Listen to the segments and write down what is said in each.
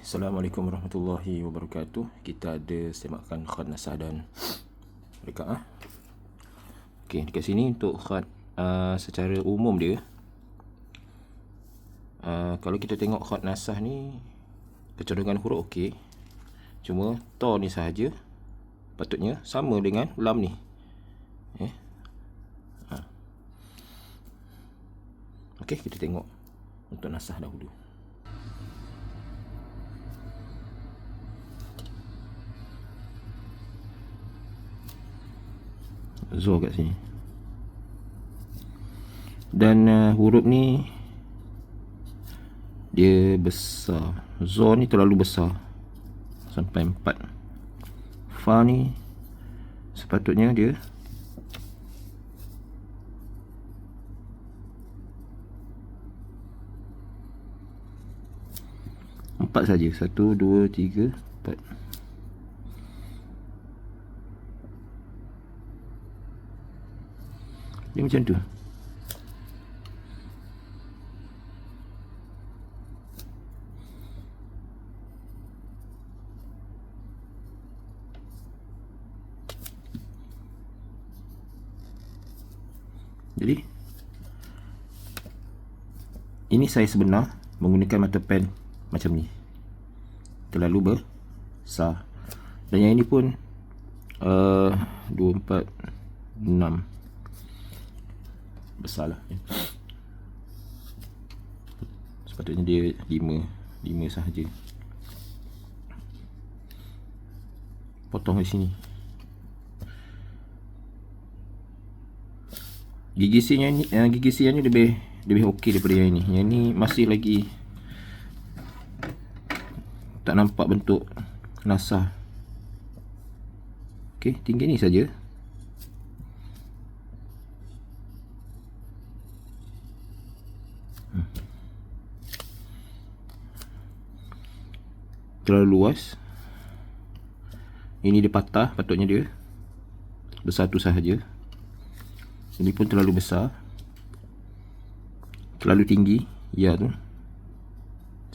Assalamualaikum warahmatullahi wabarakatuh. Kita ada semakan khat nasah dan rekaah. Okey, dekat sini untuk khat secara umum dia, kalau kita tengok khat nasah ni, kecenderungan huruf okey. Cuma ta ni sahaja patutnya sama dengan lam ni. Okey, kita tengok untuk nasah dahulu. Zo kat sini. Dan huruf ni dia besar. Zo ni terlalu besar sampai 4. Fa ni sepatutnya dia empat saja. 1, 2, 3, 4. Dia macam tu. Jadi ini saya sebenar menggunakan mata pen macam ni, terlalu besar. Dan yang ini pun 2, 4, 6 besar lah. Sepatutnya dia 5 sahaja. Potong di sini. Gigi sianya ni lebih okey daripada yang ini. Yang ni masih lagi tak nampak bentuk nasah. Okey, tinggi ni saja. Terlalu luas. Ini dia patah, patutnya dia bersatu sahaja. Ini pun terlalu besar, terlalu tinggi. Ya tu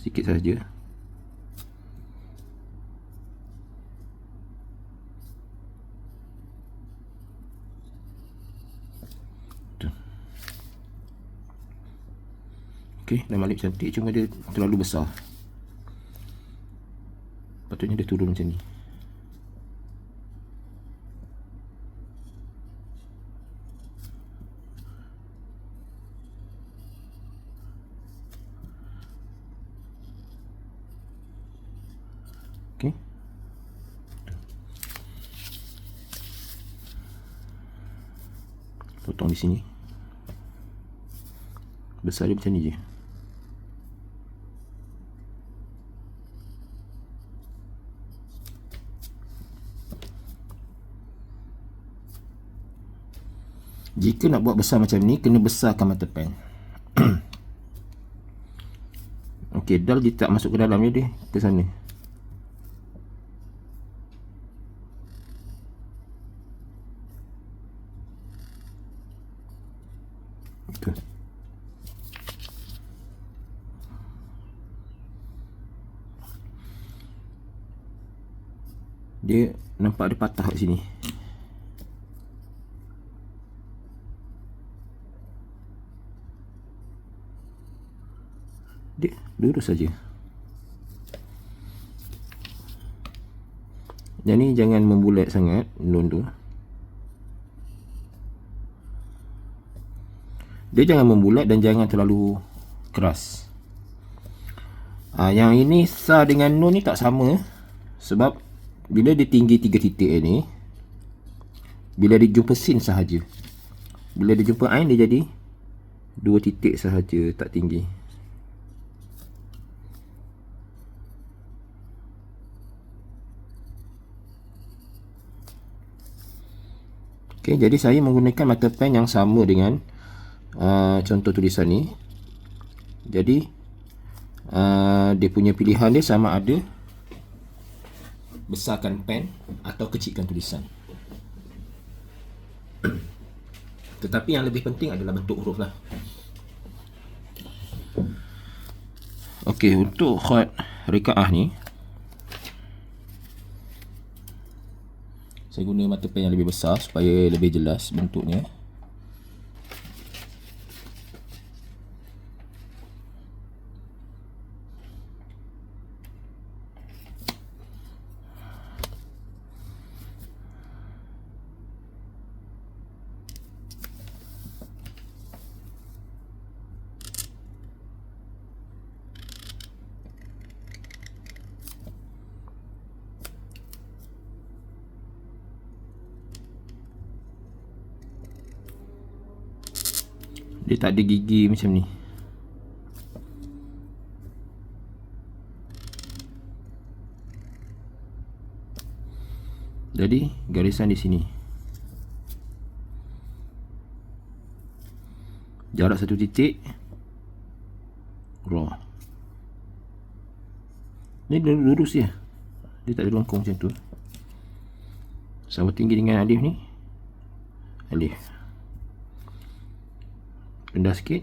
sikit sahaja. Okey, dah balik cantik. Cuma dia terlalu besar. Patutnya dia turun macam ni. Okey. Potong di sini. Besar dia macam ni je. Jika nak buat besar macam ni, kena besarkan mata pen. Okey, dal dia tak masuk ke dalam dia ke sana. Itu. Dia nampak ada patah kat sini. Dia lurus saja. Yang ni jangan membulat sangat nun tu. Dia jangan membulat dan jangan terlalu keras. Yang ini sa dengan nun ni tak sama. Sebab bila dia tinggi 3 titik ni, bila dia jumpa sin sahaja. Bila dia jumpa ain, dia jadi 2 titik sahaja, tak tinggi. Okey, jadi saya menggunakan mata pen yang sama dengan contoh tulisan ni. Jadi dia punya pilihan dia sama ada besarkan pen atau kecilkan tulisan. Tetapi yang lebih penting adalah bentuk huruf lah. Okey, untuk khat rekaah ni Saya guna mata pen yang lebih besar supaya lebih jelas bentuknya. Dia tak ada gigi macam ni. Jadi garisan di sini. Jarak 1 titik. Raw. Ni lurus je. Dia tak ada lengkung macam tu. Sama tinggi dengan alif ni. Alif. Rendah sikit.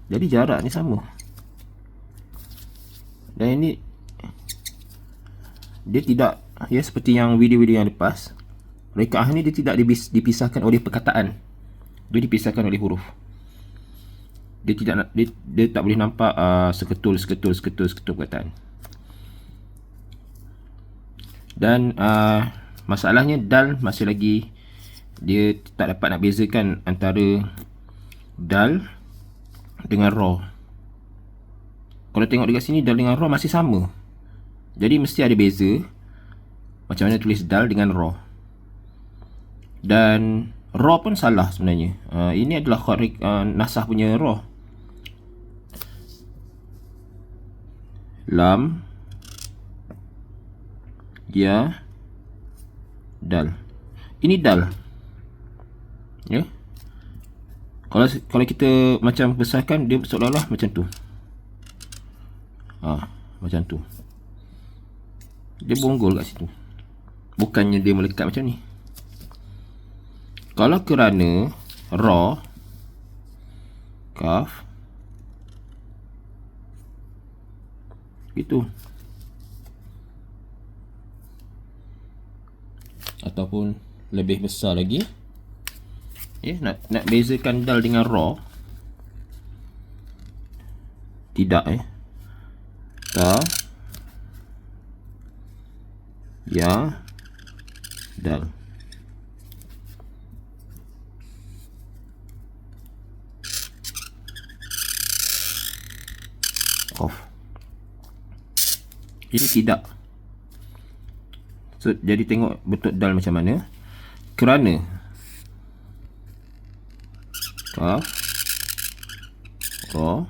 Jadi jarak ni sama. Dan ini dia tidak, ya, seperti yang video-video yang lepas, rekaah ni dia tidak dipisahkan oleh perkataan. Dia dipisahkan oleh huruf. Dia tak boleh nampak seketul perkataan. Dan masalahnya dal masih lagi dia tak dapat nak bezakan antara dal dengan ra. Kalau tengok dekat sini, dal dengan ra masih sama. Jadi mesti ada beza macam mana tulis dal dengan ra. Dan ra pun salah sebenarnya. Ini adalah nasah punya ra. Lam, ya, dal. Ini dal. Ya. Kalau kita macam besarkan, dia seolah-olah macam tu. Macam tu. Dia bonggol kat situ. Bukannya dia melekat macam ni. Kalau kerana ra, kaf, gitu. Ataupun lebih besar lagi, ya, nak bezakan dal dengan ra, tidak, ta, ya, dal. Off. Ini tidak. So, jadi tengok bentuk dal macam mana. Kerana kaf, ra,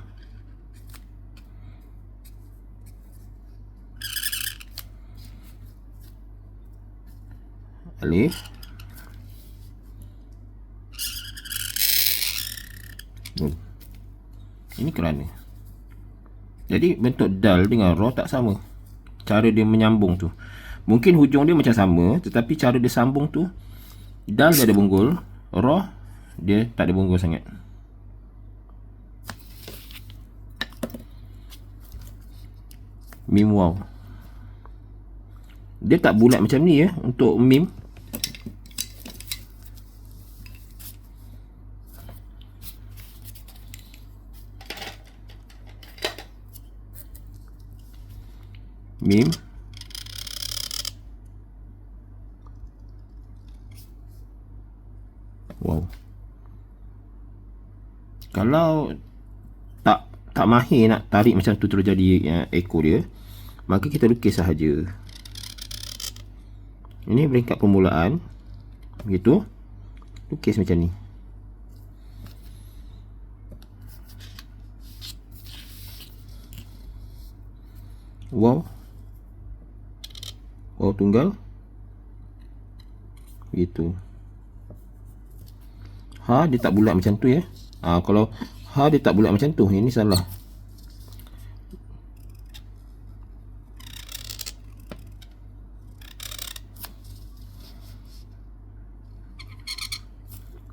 alif, nun. Ini kerana. Jadi bentuk dal dengan ra tak sama. Cara dia menyambung tu. Mungkin hujung dia macam sama, tetapi cara dia sambung tu, dal dia ada bonggol, ra dia tak ada bonggol sangat. Mim waw. Dia tak bulat macam ni, ya, untuk mim. Mim, wow. Kalau tak mahir nak tarik macam tu terus jadi ekor dia, maka kita lukis sahaja. Ini peringkat permulaan, begitu. Lukis macam ni. Wow. Wow tunggal. Begitu. Ha dia tak bulat macam tu, ya. Kalau ha dia tak bulat macam tu, ini salah.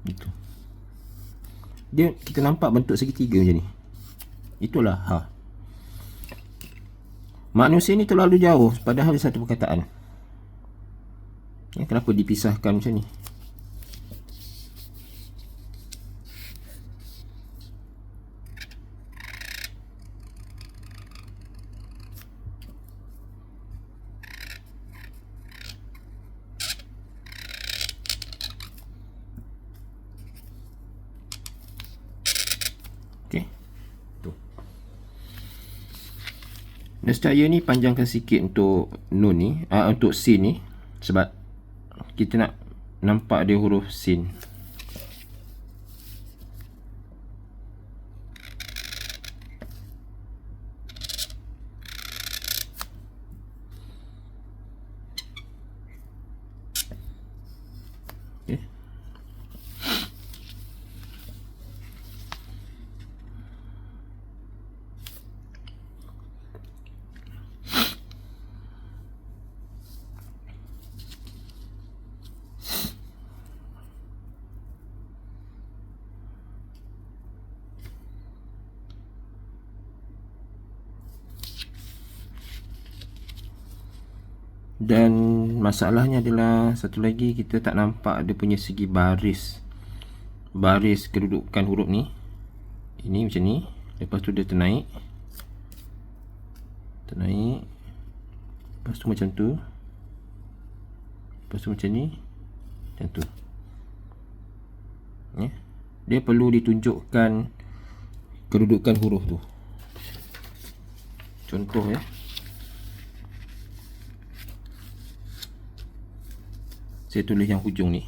Gitu. Dia kita nampak bentuk segitiga macam ni. Itulah ha. Manusia ni terlalu jauh padahal satu perkataan. Kenapa dipisahkan macam ni? Okey. Tu. Nescaya ni panjangkan sikit untuk nun ni, untuk sin ni, sebab kita nak nampak dia huruf sin. Okay. Dan masalahnya adalah satu lagi, kita tak nampak dia punya segi baris kedudukan huruf ni. Ini macam ni, lepas tu dia ternaik, lepas tu macam tu, lepas tu macam ni, macam tu. Dia perlu ditunjukkan kedudukan huruf tu. Contoh saya tulis yang hujung ni.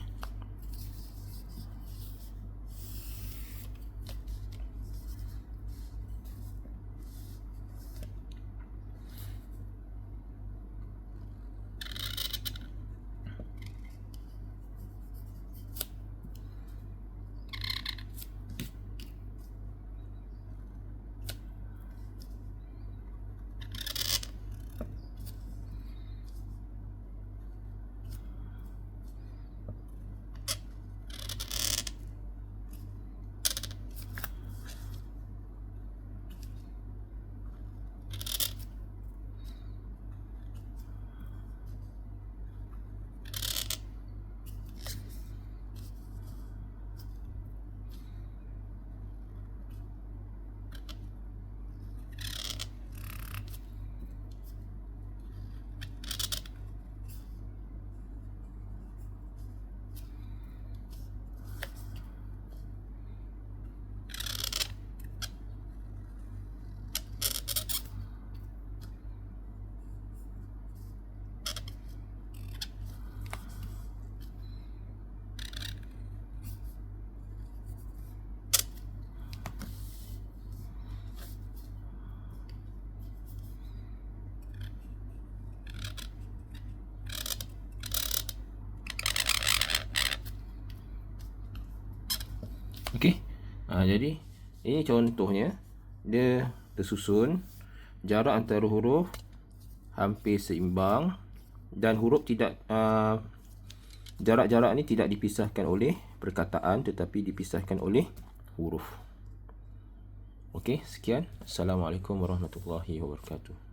Okey. Jadi ini contohnya, dia tersusun, jarak antara huruf hampir seimbang, dan huruf tidak jarak-jarak ni tidak dipisahkan oleh perkataan tetapi dipisahkan oleh huruf. Okey, sekian. Assalamualaikum warahmatullahi wabarakatuh.